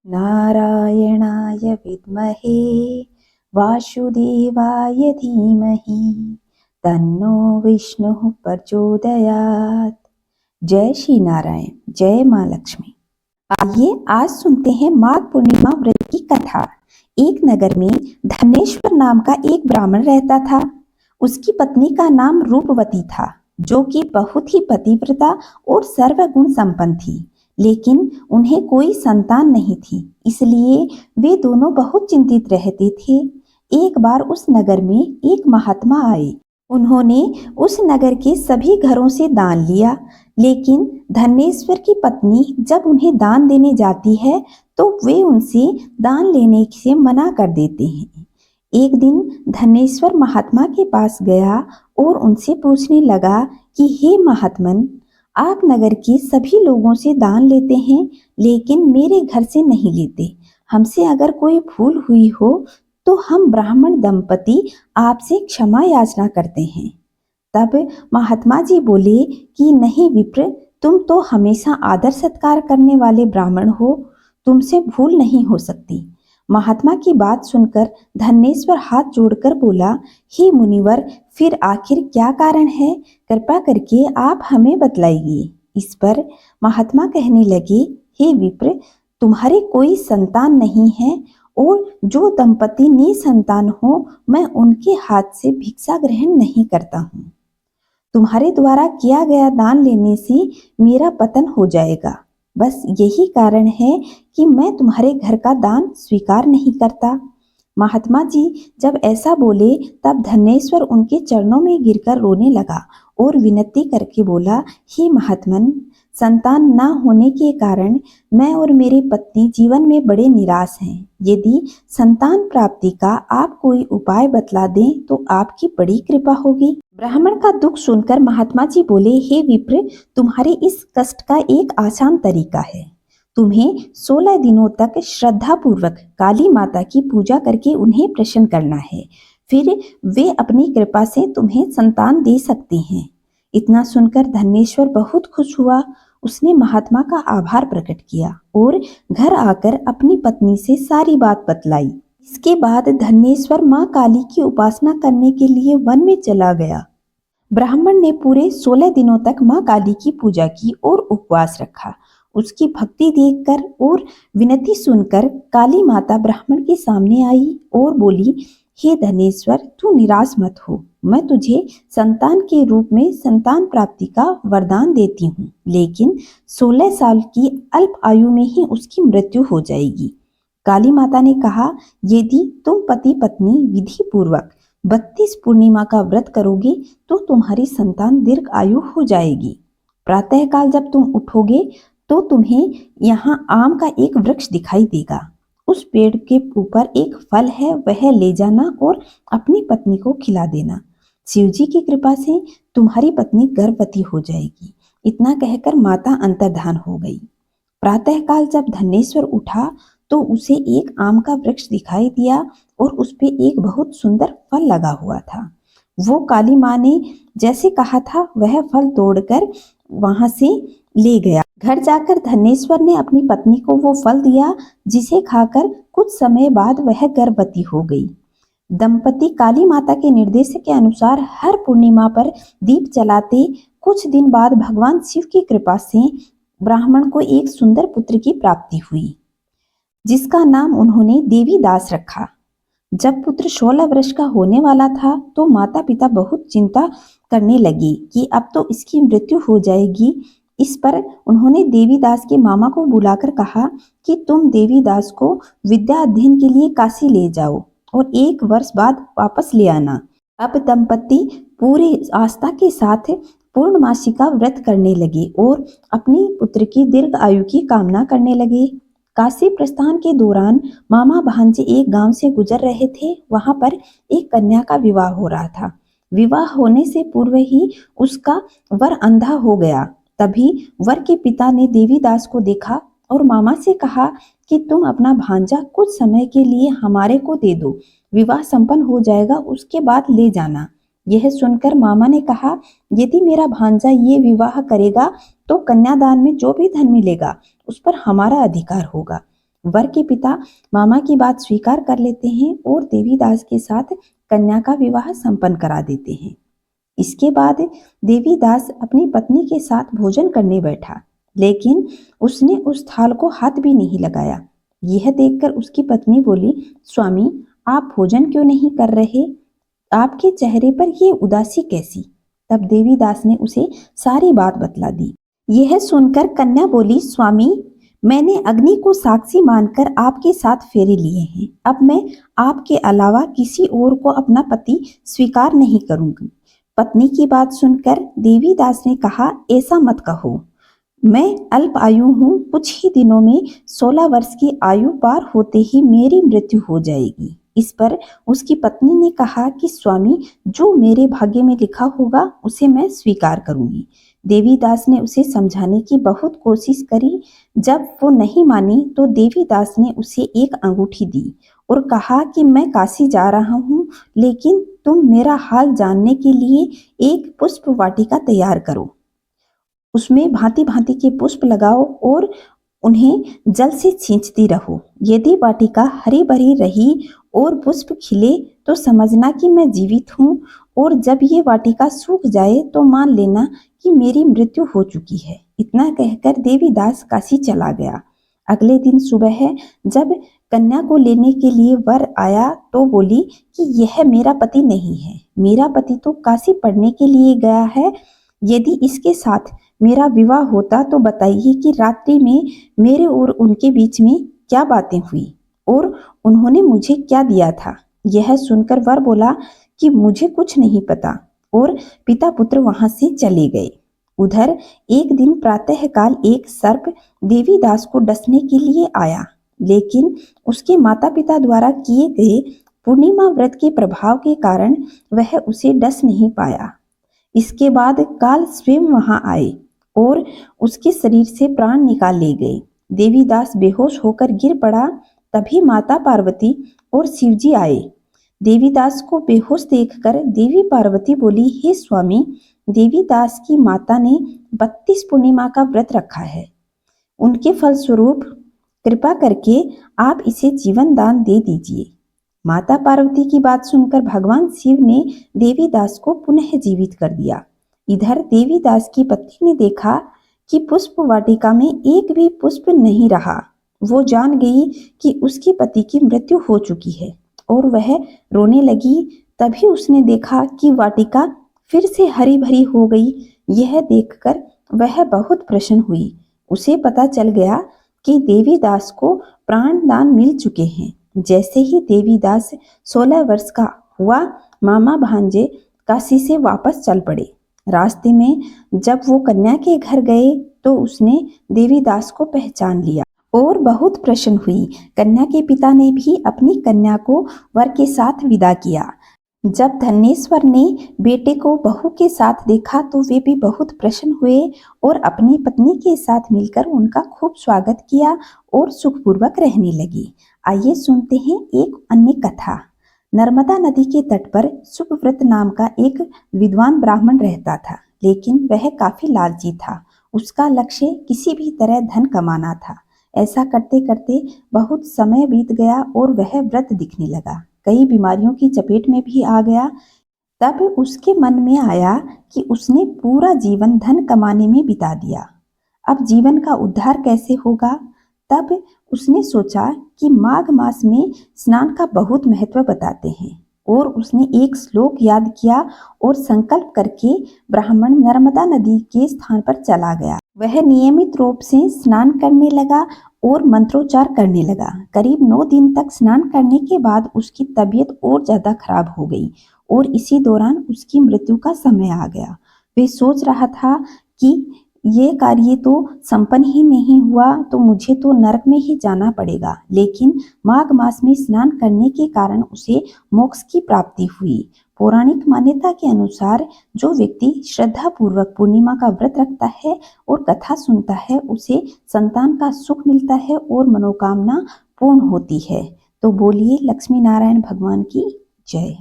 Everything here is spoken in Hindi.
नारायणाय विद्महे वासुदेवाय धीमहि तन्नो विष्णुः प्रचोदयात्। जय श्री नारायण, जय माँ लक्ष्मी। आइए आज सुनते हैं माघ पूर्णिमा व्रत की कथा। एक नगर में धनेश्वर नाम का एक ब्राह्मण रहता था। उसकी पत्नी का नाम रूपवती था, जो कि बहुत ही पतिव्रता और सर्वगुण संपन्न थी। लेकिन उन्हें कोई संतान नहीं थी, इसलिए वे दोनों बहुत चिंतित रहते थे। एक बार उस नगर में एक महात्मा आए। उन्होंने उस नगर के सभी घरों से दान लिया, लेकिन धनेश्वर की पत्नी जब उन्हें दान देने जाती है तो वे उनसे दान लेने से मना कर देते हैं। एक दिन धनेश्वर महात्मा के पास गया और उनसे पूछने लगा कि हे महात्मन, आप नगर के सभी लोगों से दान लेते हैं, लेकिन मेरे घर से नहीं लेते। हमसे अगर कोई भूल हुई हो तो हम ब्राह्मण दंपति आपसे क्षमा याचना करते हैं। तब महात्मा जी बोले कि नहीं विप्र, तुम तो हमेशा आदर सत्कार करने वाले ब्राह्मण हो, तुमसे भूल नहीं हो सकती। महात्मा की बात सुनकर धनेश्वर हाथ जोड़कर बोला, हे मुनिवर, फिर आखिर क्या कारण है? कृपा करके आप हमें बतलाइए। इस पर महात्मा कहने लगे, हे विप्र, तुम्हारे कोई संतान नहीं है और जो दंपति निसंतान हो, मैं उनके हाथ से भिक्षा ग्रहण नहीं करता हूँ। तुम्हारे द्वारा किया गया दान लेने से मेरा पतन हो जाएगा। बस यही कारण है कि मैं तुम्हारे घर का दान स्वीकार नहीं करता। महात्मा जी जब ऐसा बोले तब धनेश्वर उनके चरणों में गिरकर रोने लगा और विनती करके बोला, हे महात्मन, संतान न होने के कारण मैं और मेरी पत्नी जीवन में बड़े निराश हैं। यदि संतान प्राप्ति का आप कोई उपाय बतला दें तो आपकी बड़ी कृपा होगी। ब्राह्मण का दुख सुनकर महात्मा जी बोले, हे विप्र, तुम्हारे इस कष्ट का एक आसान तरीका है। तुम्हें 16 दिनों तक श्रद्धा पूर्वक काली माता की पूजा करके उन्हें प्रसन्न करना है। फिर वे अपनी कृपा से तुम्हें संतान दे सकती हैं। इतना सुनकर धनेश्वर बहुत खुश हुआ। उसने महात्मा का आभार प्रकट किया और घर आकर अपनी पत्नी से सारी बात बतलाई। इसके बाद धनेश्वर माँ काली की उपासना करने के लिए वन में चला गया। ब्राह्मण ने पूरे 16 दिनों तक माँ काली की पूजा की और उपवास रखा। उसकी भक्ति देखकर और विनती सुनकर काली माता ब्राह्मण के सामने आई और बोली, हे धनेश्वर, तू निराश मत हो। मैं तुझे संतान के रूप में संतान प्राप्ति का वरदान देती हूँ, लेकिन 16 साल की अल्प आयु में ही उसकी मृत्यु हो जाएगी। काली माता ने कहा, यदि तुम पति पत्नी विधि पूर्वक 32 पूर्णिमा का व्रत करोगे तो तुम्हारी संतान दीर्घ आयु हो जाएगी। प्रातःकाल जब तुम उठोगे तो तुम्हें यहाँ आम का एक वृक्ष दिखाई देगा। उस पेड़ के ऊपर एक फल है, वह ले जाना और अपनी पत्नी को खिला देना। शिवजी की कृपा से तुम्हारी पत्नी गर्भवती हो जाएगी। इतना कहकर माता अंतर्धान हो गई। प्रातःकाल जब धनेश्वर उठा तो उसे एक आम का वृक्ष दिखाई दिया और उस पे एक बहुत सुंदर फल लगा हुआ था। वो काली माँ ने जैसे कहा था वह फल तोड़कर वहां से ले गया। घर जाकर धनेश्वर ने अपनी पत्नी को वो फल दिया, जिसे खाकर कुछ समय बाद वह गर्भवती हो गई। दंपति काली माता के निर्देश के अनुसार हर पूर्णिमा पर दीप जलाते। कुछ दिन बाद भगवान शिव की कृपा से ब्राह्मण को एक सुंदर पुत्र की प्राप्ति हुई, जिसका नाम उन्होंने देवीदास रखा। जब पुत्र 16 वर्ष का होने वाला था तो माता पिता बहुत चिंता करने लगे कि अब तो इसकी मृत्यु हो जाएगी। इस पर उन्होंने देवीदास के मामा को बुलाकर कहा कि तुम देवीदास को विद्या अध्ययन के लिए काशी ले जाओ और 1 वर्ष बाद वापस ले आना। अब दंपति पूरे आस्था के साथ पूर्णमासी का व्रत करने लगे और अपनी पुत्र की दीर्घ आयु की कामना करने लगे। काशी प्रस्थान के दौरान मामा भांजे एक गांव से गुजर रहे थे। वहां पर एक कन्या का विवाह हो रहा था। विवाह होने से पूर्व ही उसका वर अंधा हो गया। तभी वर के पिता ने देवीदास को देखा और मामा से कहा कि तुम अपना भांजा कुछ समय के लिए हमारे को दे दो, विवाह संपन्न हो जाएगा, उसके बाद ले जाना। यह सुनकर मामा ने कहा, यदि मेरा भांजा ये विवाह करेगा तो कन्यादान में जो भी धन मिलेगा उस पर हमारा अधिकार होगा। वर के पिता मामा की बात स्वीकार कर लेते हैं और देवीदास के साथ कन्या का विवाह संपन्न करा देते हैं। इसके बाद देवीदास अपनी पत्नी के साथ भोजन करने बैठा, लेकिन उसने उस थाल को हाथ भी नहीं लगाया। यह देखकर उसकी पत्नी बोली, स्वामी, आप भोजन क्यों नहीं कर रहे? आपके चेहरे पर ये उदासी कैसी? तब देवीदास ने उसे सारी बात बतला दी। यह सुनकर कन्या बोली, स्वामी, मैंने अग्नि को साक्षी मानकर आपके साथ फेरे लिए हैं। अब मैं आपके अलावा किसी और को अपना पति स्वीकार नहीं करूंगी। पत्नी की बात सुनकर देवीदास ने कहा, ऐसा मत कहो, मैं अल्प आयु हूँ, कुछ ही दिनों में 16 वर्ष की आयु पार होते ही मेरी मृत्यु हो जाएगी। इस पर उसकी पत्नी ने कहा कि स्वामी, जो मेरे भाग्य में लिखा होगा उसे मैं स्वीकार करूंगी। देवीदास ने उसे समझाने की बहुत कोशिश करी। जब वो नहीं मानी तो देवीदास ने उसे एक अंगूठी दी और कहा कि मैं काशी जा रहा हूँ, लेकिन तुम मेरा हाल जानने के लिए एक पुष्प वाटिका तैयार करो। उसमें भांति भांति के पुष्प लगाओ और उन्हें जल से छींचती रहो। यदि वाटिका हरी भरी रही और पुष्प खिले तो समझना कि मैं जीवित हूँ, और जब ये वाटिका सूख जाए तो मान लेना कि मेरी मृत्यु हो चुकी है। इतना कहकर देवीदास काशी चला गया। अगले दिन सुबह जब कन्या को लेने के लिए वर आया तो बोली कि यह मेरा पति नहीं है, मेरा पति तो काशी पढ़ने के लिए गया है। यदि इसके साथ मेरा विवाह होता तो बताइए कि रात्रि में मेरे और उनके बीच में क्या बातें हुई और उन्होंने मुझे क्या दिया था। यह सुनकर वर बोला कि मुझे कुछ नहीं पता, और पिता पुत्र वहां से चले गए। उधर एक दिन प्रातःकाल एक सर्प देवीदास को डसने के लिए आया, लेकिन उसके माता पिता द्वारा किए गए पूर्णिमा व्रत के प्रभाव के कारण वह उसे डस नहीं पाया। इसके बाद काल स्वयं वहां आए और उसके शरीर से प्राण निकाल ले गए। देवीदास बेहोश होकर गिर पड़ा। तभी माता पार्वती और शिवजी आए। देवीदास को बेहोश देखकर देवी पार्वती बोली, हे स्वामी, देवीदास की माता ने 32 पूर्णिमा का व्रत रखा है। उनके फलस्वरूप कृपा करके आप इसे जीवन दान दे दीजिए। माता पार्वती की बात सुनकर भगवान शिव ने देवीदास को पुनः जीवित कर दिया। इधर देवीदास की पत्नी ने देखा कि पुष्प वाटिका में एक भी पुष्प नहीं रहा। वो जान गई कि उसके पति की मृत्यु हो चुकी है और वह रोने लगी। तभी उसने देखा कि वाटिका फिर से हरी भरी हो गई। यह देखकर वह बहुत प्रसन्न हुई। उसे पता चल गया कि देवीदास को प्राण दान मिल चुके हैं। जैसे ही देवीदास 16 वर्ष का हुआ, मामा भांजे काशी से वापस चल पड़े। रास्ते में जब वो कन्या के घर गए तो उसने देवीदास को पहचान लिया और बहुत प्रसन्न हुई। कन्या के पिता ने भी अपनी कन्या को वर के साथ विदा किया। जब धनेश्वर ने बेटे को बहू के साथ देखा तो वे भी बहुत प्रसन्न हुए और अपनी पत्नी के साथ मिलकर उनका खूब स्वागत किया और सुखपूर्वक रहने लगी। आइए सुनते हैं एक अन्य कथा। नर्मदा नदी के तट पर सुव्रत नाम का एक विद्वान ब्राह्मण रहता था, लेकिन वह काफी लालची था। उसका लक्ष्य किसी भी तरह धन कमाना था। ऐसा करते करते बहुत समय बीत गया और वह व्रत दिखने लगा। कई बीमारियों की चपेट में भी आ गया। तब उसके मन में आया कि उसने पूरा जीवन धन कमाने में बिता दिया। अब जीवन का उद्धार कैसे होगा? तब उसने सोचा कि माघ मास में स्नान का बहुत महत्व बताते हैं, और उसने एक श्लोक याद किया और संकल्प करके ब्राह्मण नर्मदा नदी के स्थान पर चला गया। वह नियमित रूप से स्नान करने लगा और मंत्रोच्चार करने लगा। करीब 9 दिन तक स्नान करने के बाद उसकी तबीयत और ज्यादा खराब हो गई और इसी दौरान उसकी मृत्यु का समय आ गया। वे सोच रहा था कि ये कार्य तो संपन्न ही नहीं हुआ तो मुझे तो नरक में ही जाना पड़ेगा, लेकिन माघ मास में स्नान करने के कारण उसे मोक्ष की प्राप्ति हुई। पौराणिक मान्यता के अनुसार जो व्यक्ति श्रद्धा पूर्वक पूर्णिमा का व्रत रखता है और कथा सुनता है उसे संतान का सुख मिलता है और मनोकामना पूर्ण होती है। तो बोलिए लक्ष्मी नारायण भगवान की जय।